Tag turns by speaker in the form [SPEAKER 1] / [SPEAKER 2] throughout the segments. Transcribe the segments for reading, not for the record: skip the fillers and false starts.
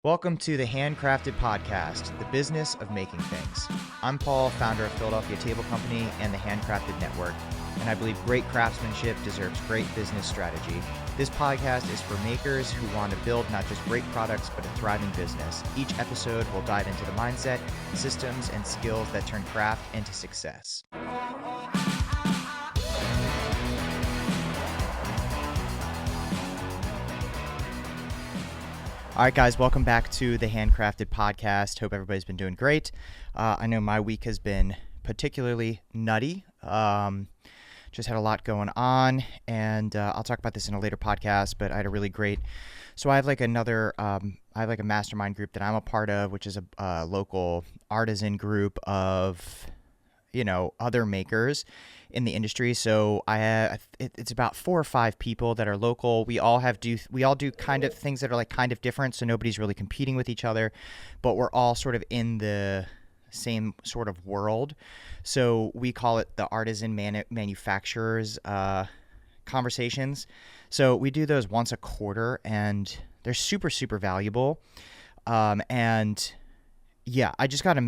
[SPEAKER 1] Welcome to the Handcrafted Podcast, the business of making things. I'm Paul, founder of Philadelphia Table Company and the Handcrafted Network, and I believe great craftsmanship deserves great business strategy. This podcast is for makers who want to build not just great products, but a thriving business. Each episode will dive into the mindset, systems, and skills that turn craft into success. All right, guys, welcome back to the Handcrafted Podcast. Hope everybody's been doing great. I know my week has been particularly nutty. Just had a lot going on, and I'll talk about this in a later podcast, but I had a really great... So I have like a mastermind group that I'm a part of, which is a local artisan group of, other makers in the industry. So it's about 4 or 5 people that are local. We all do kind of things that are like kind of different. So nobody's really competing with each other, but we're all sort of in the same sort of world. So we call it the artisan manufacturers conversations. So we do those once a quarter, and they're super, super valuable. Yeah, I just got a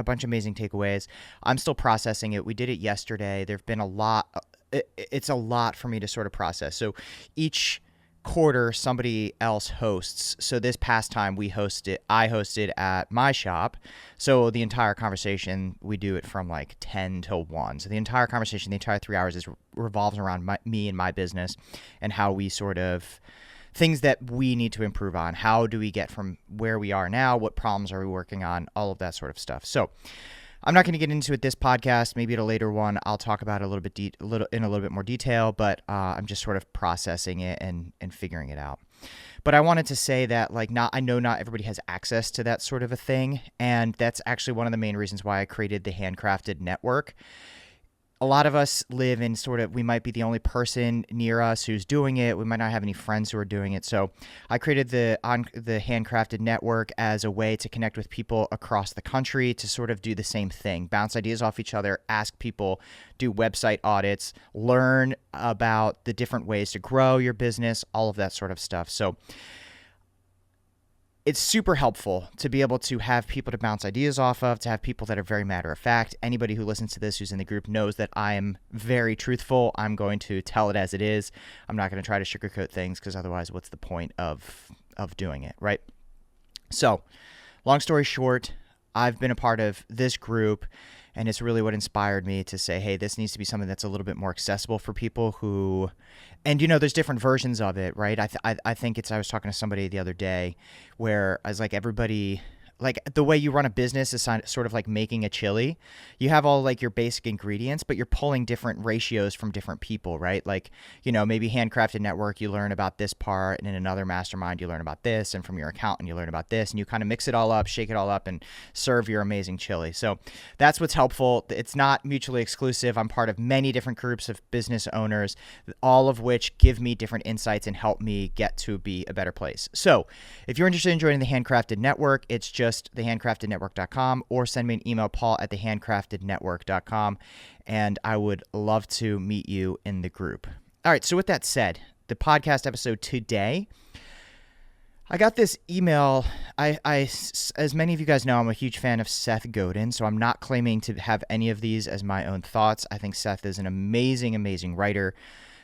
[SPEAKER 1] bunch of amazing takeaways. I'm still processing it. We did it yesterday. There've been a lot. It's a lot for me to sort of process. So each quarter somebody else hosts. So this past time I hosted at my shop. So the entire conversation, we do it from like 10 till 1. So the entire conversation, the entire 3 hours revolves around me and my business and how we sort of... things that we need to improve on. How do we get from where we are now? What problems are we working on? All of that sort of stuff. So I'm not going to get into it this podcast. Maybe at a later one, I'll talk about it in a little bit more detail, but I'm just sort of processing it and figuring it out. But I wanted to say that I know not everybody has access to that sort of a thing. And that's actually one of the main reasons why I created the Handcrafted Network. A lot of us live in we might be the only person near us who's doing it. We might not have any friends who are doing it. So I created the Handcrafted Network as a way to connect with people across the country to sort of do the same thing, bounce ideas off each other, ask people, do website audits, learn about the different ways to grow your business, all of that sort of stuff. So it's super helpful to be able to have people to bounce ideas off of, to have people that are very matter of fact. Anybody who listens to this who's in the group knows that I am very truthful. I'm going to tell it as it is. I'm not going to try to sugarcoat things, because otherwise what's the point of doing it, right? So long story short, I've been a part of this group, and it's really what inspired me to say, hey, this needs to be something that's a little bit more accessible for people who... And, there's different versions of it, right? I think I was talking to somebody the other day where I was like, everybody... Like the way you run a business is sort of like making a chili. You have all like your basic ingredients, but you're pulling different ratios from different people, right? Like, maybe Handcrafted Network, you learn about this part, and in another mastermind, you learn about this, and from your accountant, you learn about this, and you kind of mix it all up, shake it all up, and serve your amazing chili. So that's what's helpful. It's not mutually exclusive. I'm part of many different groups of business owners, all of which give me different insights and help me get to be a better place. So if you're interested in joining the Handcrafted Network, it's just thehandcraftednetwork.com, or send me an email, paul@thehandcraftednetwork.com, and I would love to meet you in the group. All right, so with that said, the podcast episode today, I got this email. As many of you guys know, I'm a huge fan of Seth Godin, so I'm not claiming to have any of these as my own thoughts. I think Seth is an amazing, amazing writer.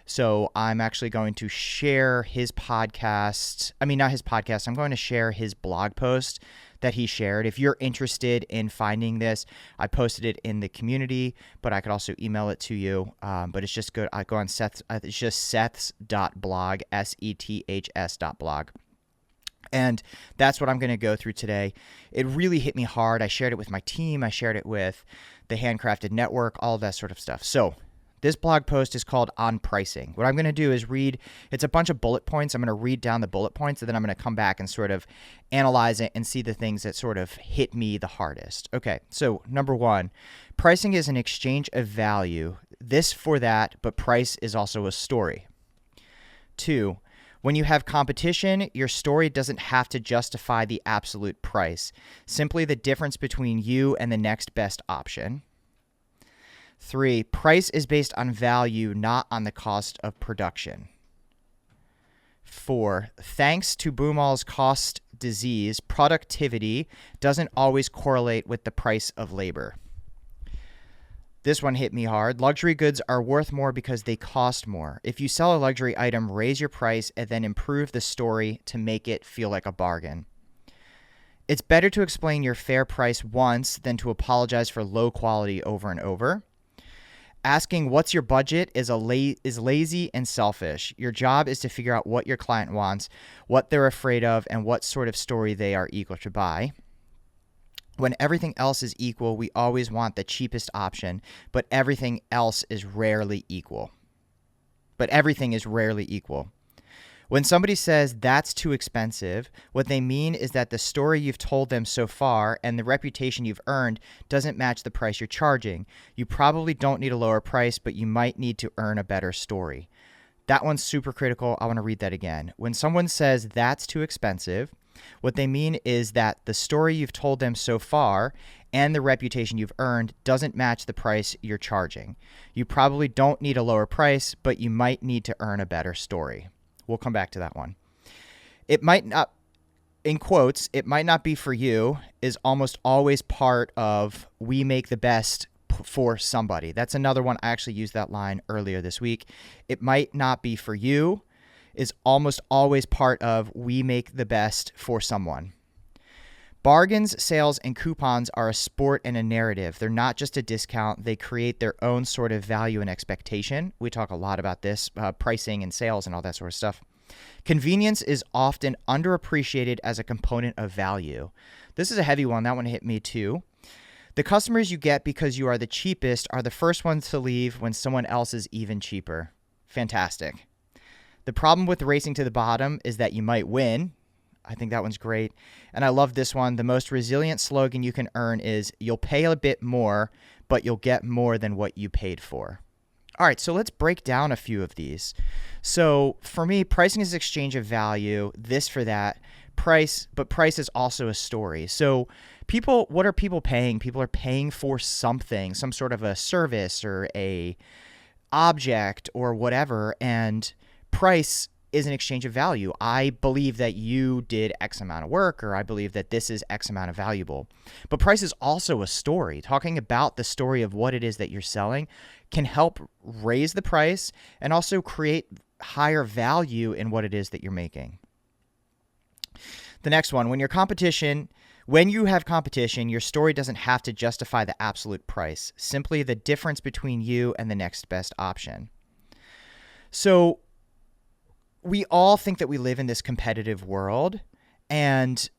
[SPEAKER 1] So I'm actually going to share his podcast. I mean, not his podcast. I'm going to share his blog post that he shared. If you're interested in finding this, I posted it in the community, but I could also email it to you. But it's just good. I go on Seth's. It's just Seth's.blog, SETHS.blog. And that's what I'm going to go through today. It really hit me hard. I shared it with my team. I shared it with the Handcrafted Network, all of that sort of stuff. So this blog post is called On Pricing. What I'm going to do is it's a bunch of bullet points. I'm going to read down the bullet points, and then I'm going to come back and sort of analyze it and see the things that sort of hit me the hardest. Okay, so number 1, pricing is an exchange of value. This for that, but price is also a story. 2, when you have competition, your story doesn't have to justify the absolute price, simply the difference between you and the next best option. 3, price is based on value, not on the cost of production. 4, thanks to Boomall's cost disease, productivity doesn't always correlate with the price of labor. This one hit me hard. Luxury goods are worth more because they cost more. If you sell a luxury item, raise your price and then improve the story to make it feel like a bargain. It's better to explain your fair price once than to apologize for low quality over and over. Asking what's your budget is lazy and selfish. Your job is to figure out what your client wants, what they're afraid of, and what sort of story they are eager to buy. When everything else is equal, we always want the cheapest option, but everything else is rarely equal. When somebody says that's too expensive, what they mean is that the story you've told them so far and the reputation you've earned doesn't match the price you're charging. You probably don't need a lower price, but you might need to earn a better story. That one's super critical. I want to read that again. When someone says that's too expensive, what they mean is that the story you've told them so far and the reputation you've earned doesn't match the price you're charging. You probably don't need a lower price, but you might need to earn a better story. We'll come back to that one. It might not, in quotes, it might not be for you is almost always part of we make the best for somebody. That's another one. I actually used that line earlier this week. It might not be for you is almost always part of we make the best for someone. Bargains, sales, and coupons are a sport and a narrative. They're not just a discount. They create their own sort of value and expectation. We talk a lot about this, pricing and sales and all that sort of stuff. Convenience is often underappreciated as a component of value. This is a heavy one. That one hit me too. The customers you get because you are the cheapest are the first ones to leave when someone else is even cheaper. Fantastic. The problem with racing to the bottom is that you might win. I think that one's great. And I love this one. The most resilient slogan you can earn is you'll pay a bit more, but you'll get more than what you paid for. All right, so let's break down a few of these. So for me, pricing is exchange of value, this for that. Price is also a story. So what are people paying? People are paying for something, some sort of a service or a object or whatever, and price is an exchange of value. I believe that you did X amount of work, or I believe that this is X amount of valuable. But price is also a story. Talking about the story of what it is that you're selling can help raise the price and also create higher value in what it is that you're making. The next one, when you have competition, your story doesn't have to justify the absolute price, simply the difference between you and the next best option. So we all think that we live in this competitive world, and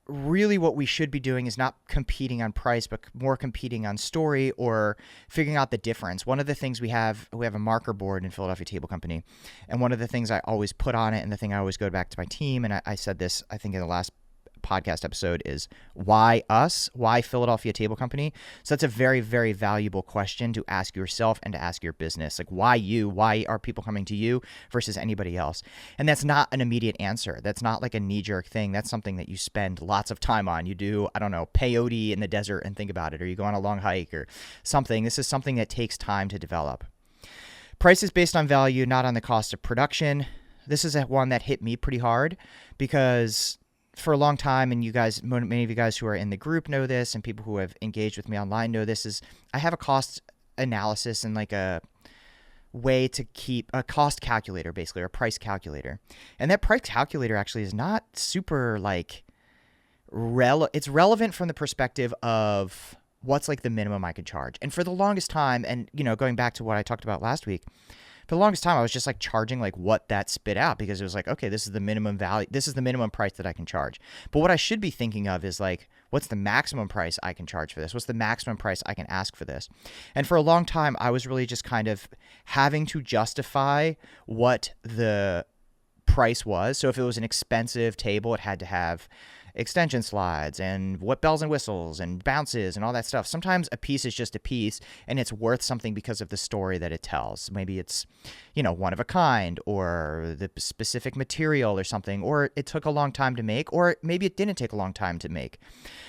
[SPEAKER 1] really what we should be doing is not competing on price, but more competing on story or figuring out the difference. One of the things we have a marker board in Philadelphia Table Company, and one of the things I always put on it, and the thing I always go back to my team, and I said this, I think in the last podcast episode, is why us? Why Philadelphia Table Company? So that's a very, very valuable question to ask yourself and to ask your business. Like, why you? Why are people coming to you versus anybody else? And that's not an immediate answer. That's not like a knee-jerk thing. That's something that you spend lots of time on. You do, peyote in the desert and think about it, or you go on a long hike or something. This is something that takes time to develop. Price is based on value, not on the cost of production. This is one that hit me pretty hard because for a long time, and many of you guys who are in the group know this, and people who have engaged with me online know this, is I have a cost analysis and like a way to keep a cost calculator, basically, or a price calculator. And that price calculator actually is not super it's relevant from the perspective of what's like the minimum I could charge. And for the longest time, and going back to what I talked about last week, for the longest time, I was just like charging like what that spit out, because it was like, okay, this is the minimum value. This is the minimum price that I can charge. But what I should be thinking of is like, what's the maximum price I can charge for this? What's the maximum price I can ask for this? And for a long time, I was really just kind of having to justify what the price was. So if it was an expensive table, it had to have, extension slides and what bells and whistles and bounces and all that stuff. Sometimes a piece is just a piece and it's worth something because of the story that it tells. Maybe it's, one of a kind, or the specific material or something, or it took a long time to make, or maybe it didn't take a long time to make.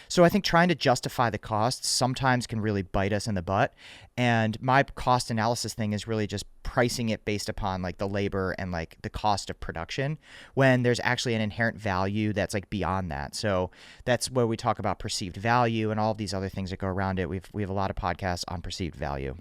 [SPEAKER 1] So I think trying to justify the costs sometimes can really bite us in the butt. And my cost analysis thing is really just pricing it based upon like the labor and like the cost of production, when there's actually an inherent value that's like beyond that. So that's where we talk about perceived value and all of these other things that go around it. We have a lot of podcasts on perceived value.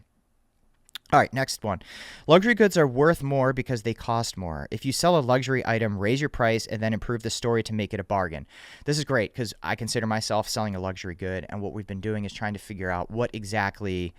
[SPEAKER 1] All right, next one. Luxury goods are worth more because they cost more. If you sell a luxury item, raise your price and then improve the story to make it a bargain. This is great because I consider myself selling a luxury good, and what we've been doing is trying to figure out what exactly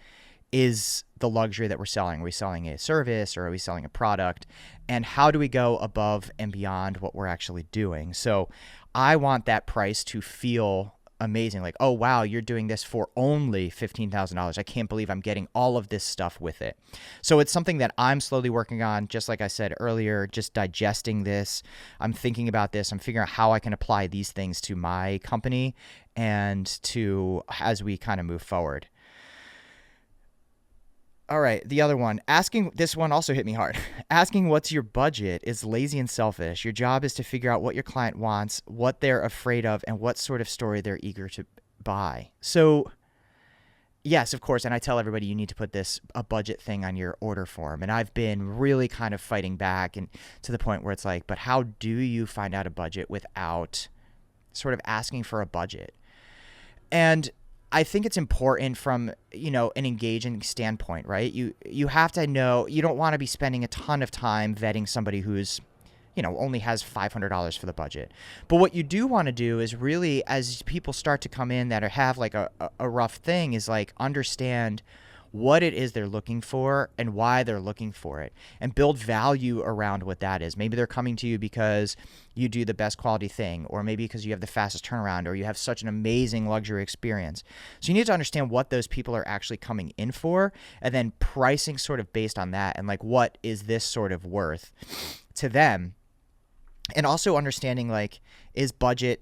[SPEAKER 1] is the luxury that we're selling. Are we selling a service, or are we selling a product? And how do we go above and beyond what we're actually doing? So I want that price to feel amazing. Like, oh, wow, you're doing this for only $15,000. I can't believe I'm getting all of this stuff with it. So it's something that I'm slowly working on. Just like I said earlier, just digesting this. I'm thinking about this. I'm figuring out how I can apply these things to my company and to as we kind of move forward. All right, the other one. This one also hit me hard. Asking what's your budget is lazy and selfish. Your job is to figure out what your client wants, what they're afraid of, and what sort of story they're eager to buy. So, yes, of course, and I tell everybody you need to put a budget thing on your order form. And I've been really kind of fighting back, and to the point where it's like, but how do you find out a budget without sort of asking for a budget? And I think it's important from, an engaging standpoint, right? You have to know, you don't want to be spending a ton of time vetting somebody who's, only has $500 for the budget. But what you do want to do is really, as people start to come in that have like a rough thing, is like understand what it is they're looking for and why they're looking for it, and build value around what that is. Maybe they're coming to you because you do the best quality thing, or maybe because you have the fastest turnaround, or you have such an amazing luxury experience. So you need to understand what those people are actually coming in for, and then pricing sort of based on that, and like, what is this sort of worth to them? And also understanding, like, is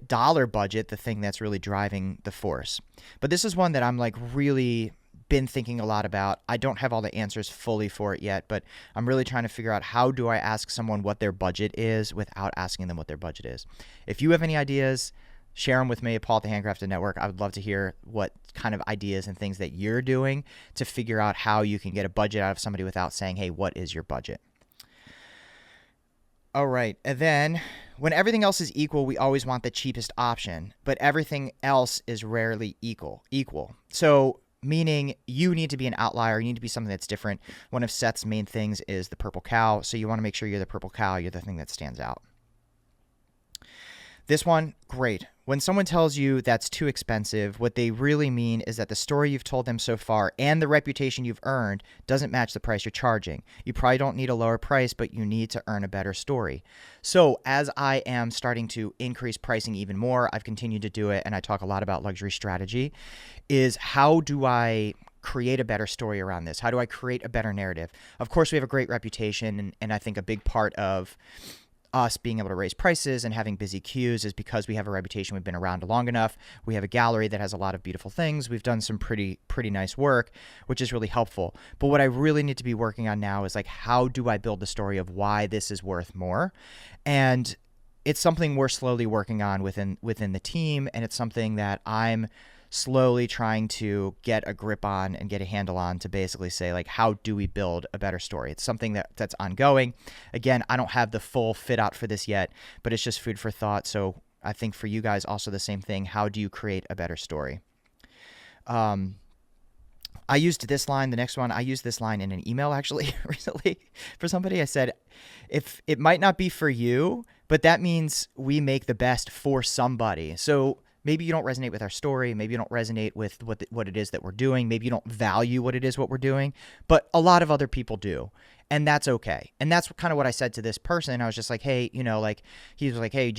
[SPEAKER 1] dollar budget the thing that's really driving the force? But this is one that I'm like really been thinking a lot about. I don't have all the answers fully for it yet, but I'm really trying to figure out, how do I ask someone what their budget is without asking them what their budget is? If you have any ideas, share them with me at Paul at the Handcrafted Network. I would love to hear what kind of ideas and things that you're doing to figure out how you can get a budget out of somebody without saying, hey, what is your budget? All right. And then when everything else is equal, we always want the cheapest option, but everything else is rarely equal. So meaning you need to be an outlier. You need to be something that's different. One of Seth's main things is the purple cow. So you want to make sure you're the purple cow. You're the thing that stands out. This one, great. When someone tells you that's too expensive, what they really mean is that the story you've told them so far and the reputation you've earned doesn't match the price you're charging. You probably don't need a lower price, but you need to earn a better story. So as I am starting to increase pricing even more, I've continued to do it, and I talk a lot about luxury strategy, is how do I create a better story around this? How do I create a better narrative? Of course, we have a great reputation, and I think a big part of us being able to raise prices and having busy queues is because we have a reputation. We've been around long enough. We have a gallery that has a lot of beautiful things. We've done some pretty nice work, which is really helpful. But what I really need to be working on now is like, how do I build the story of why this is worth more? And it's something we're slowly working on within the team, and it's something that I'm slowly trying to get a grip on and get a handle on, to basically say, like, how do we build a better story? It's something that's ongoing. Again, I don't have the full fit out for this yet, but it's just food for thought. So I think for you guys also the same thing. How do you create a better story? I used this line, the next one, I used this line in an email actually recently for somebody. I said, if it might not be for you, but that means we make the best for somebody. So maybe you don't resonate with our story. Maybe you don't resonate with what it is that we're doing. Maybe you don't value what it is what we're doing, but a lot of other people do. And that's okay. And that's kind of what I said to this person. I was just like, hey, like, he was like, hey,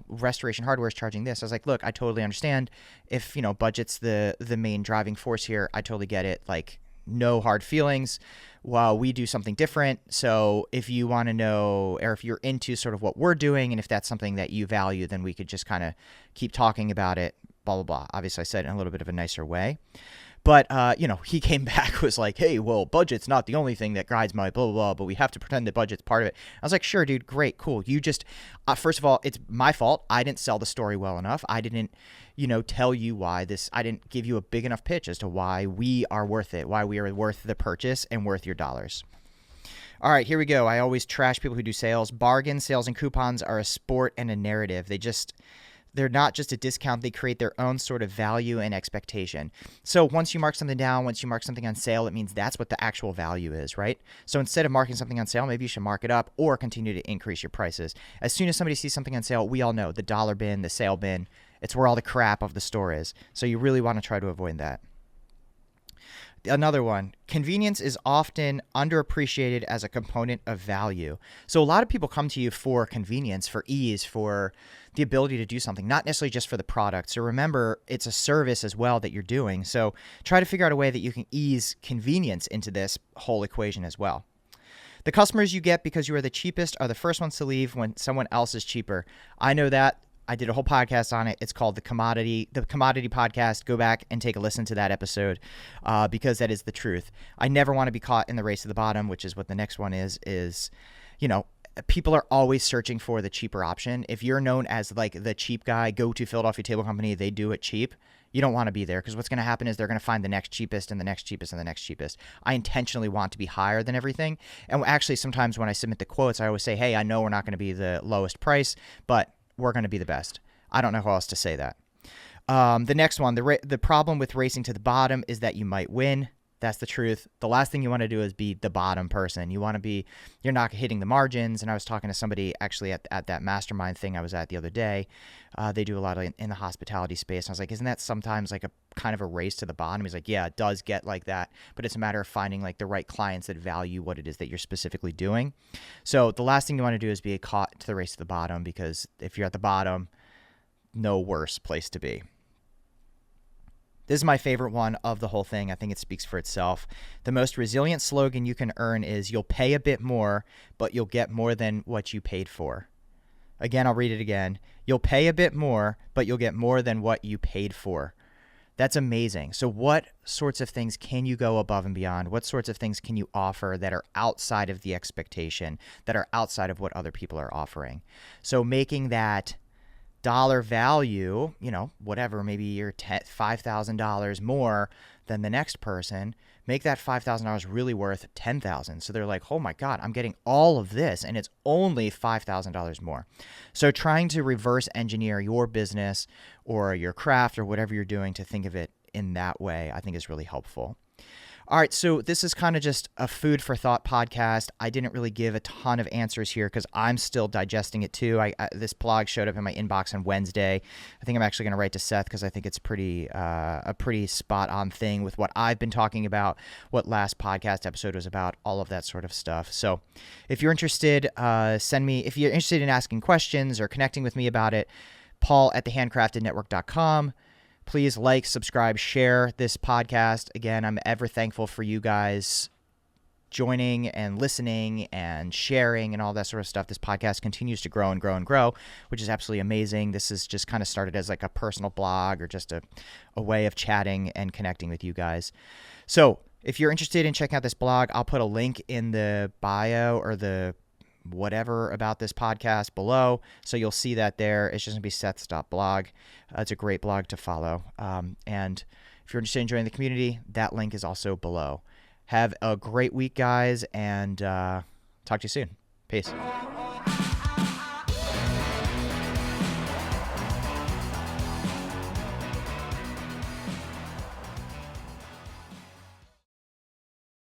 [SPEAKER 1] Restoration Hardware is charging this. I was like, look, I totally understand if, budget's the main driving force here. I totally get it. Like, no hard feelings while we do something different. So if you want to know, or if you're into sort of what we're doing, and if that's something that you value, then we could just kind of keep talking about it, blah, blah, blah. Obviously, I said it in a little bit of a nicer way. But, he came back, was like, hey, well, budget's not the only thing that guides my blah, blah, blah, but we have to pretend that budget's part of it. I was like, sure, dude, great, cool. You just, first of all, it's my fault. I didn't sell the story well enough. I didn't, tell you why I didn't give you a big enough pitch as to why we are worth it, why we are worth the purchase and worth your dollars. All right, here we go. I always trash people who do sales. Bargain sales and coupons are a sport and a narrative. They're not just a discount. They create their own sort of value and expectation. So once you mark something down, once you mark something on sale, it means that's what the actual value is, right? So instead of marking something on sale, maybe you should mark it up or continue to increase your prices. As soon as somebody sees something on sale, we all know the dollar bin, the sale bin, it's where all the crap of the store is. So you really want to try to avoid that. Another one, convenience is often underappreciated as a component of value. So a lot of people come to you for convenience, for ease, for the ability to do something, not necessarily just for the product. So remember, it's a service as well that you're doing. So try to figure out a way that you can ease convenience into this whole equation as well. The customers you get because you are the cheapest are the first ones to leave when someone else is cheaper. I know that. I did a whole podcast on it. It's called the Commodity Podcast. Go back and take a listen to that episode because that is the truth. I never want to be caught in the race to the bottom, which is what the next one is, people are always searching for the cheaper option. If you're known as like the cheap guy, go to Philadelphia Table Company, they do it cheap. You don't want to be there because what's going to happen is they're going to find the next cheapest and the next cheapest and the next cheapest. I intentionally want to be higher than everything. And actually, sometimes when I submit the quotes, I always say, hey, I know we're not going to be the lowest price, but we're going to be the best. I don't know how else to say that. The next one, the problem with racing to the bottom is that you might win. That's the truth. The last thing you want to do is be the bottom person. You're not hitting the margins. And I was talking to somebody actually at that mastermind thing I was at the other day. They do a lot in the hospitality space. And I was like, isn't that sometimes like a kind of a race to the bottom? He's like, yeah, it does get like that. But it's a matter of finding like the right clients that value what it is that you're specifically doing. So the last thing you want to do is be caught to the race to the bottom, because if you're at the bottom, no worse place to be. This is my favorite one of the whole thing. I think it speaks for itself. The most resilient slogan you can earn is you'll pay a bit more, but you'll get more than what you paid for. Again, I'll read it again. You'll pay a bit more, but you'll get more than what you paid for. That's amazing. So what sorts of things can you go above and beyond? What sorts of things can you offer that are outside of the expectation, that are outside of what other people are offering? So making that dollar value, whatever, maybe you're $5,000 more than the next person, make that $5,000 really worth $10,000. So they're like, oh my God, I'm getting all of this and it's only $5,000 more. So trying to reverse engineer your business or your craft or whatever you're doing to think of it in that way, I think is really helpful. All right, so this is kind of just a food for thought podcast. I didn't really give a ton of answers here because I'm still digesting it too. This blog showed up in my inbox on Wednesday. I think I'm actually going to write to Seth because I think it's a pretty spot on thing with what I've been talking about, what last podcast episode was about, all of that sort of stuff. So if you're interested, send me, if you're interested in asking questions or connecting with me about it, paul@thehandcraftednetwork.com. Please like, subscribe, share this podcast. Again, I'm ever thankful for you guys joining and listening and sharing and all that sort of stuff. This podcast continues to grow and grow and grow, which is absolutely amazing. This is just kind of started as like a personal blog or just a way of chatting and connecting with you guys. So if you're interested in checking out this blog, I'll put a link in the bio or the whatever about this podcast below. So you'll see that there. It's just going to be Seth's.blog. It's a great blog to follow. And if you're interested in joining the community, that link is also below. Have a great week, guys, and talk to you soon. Peace.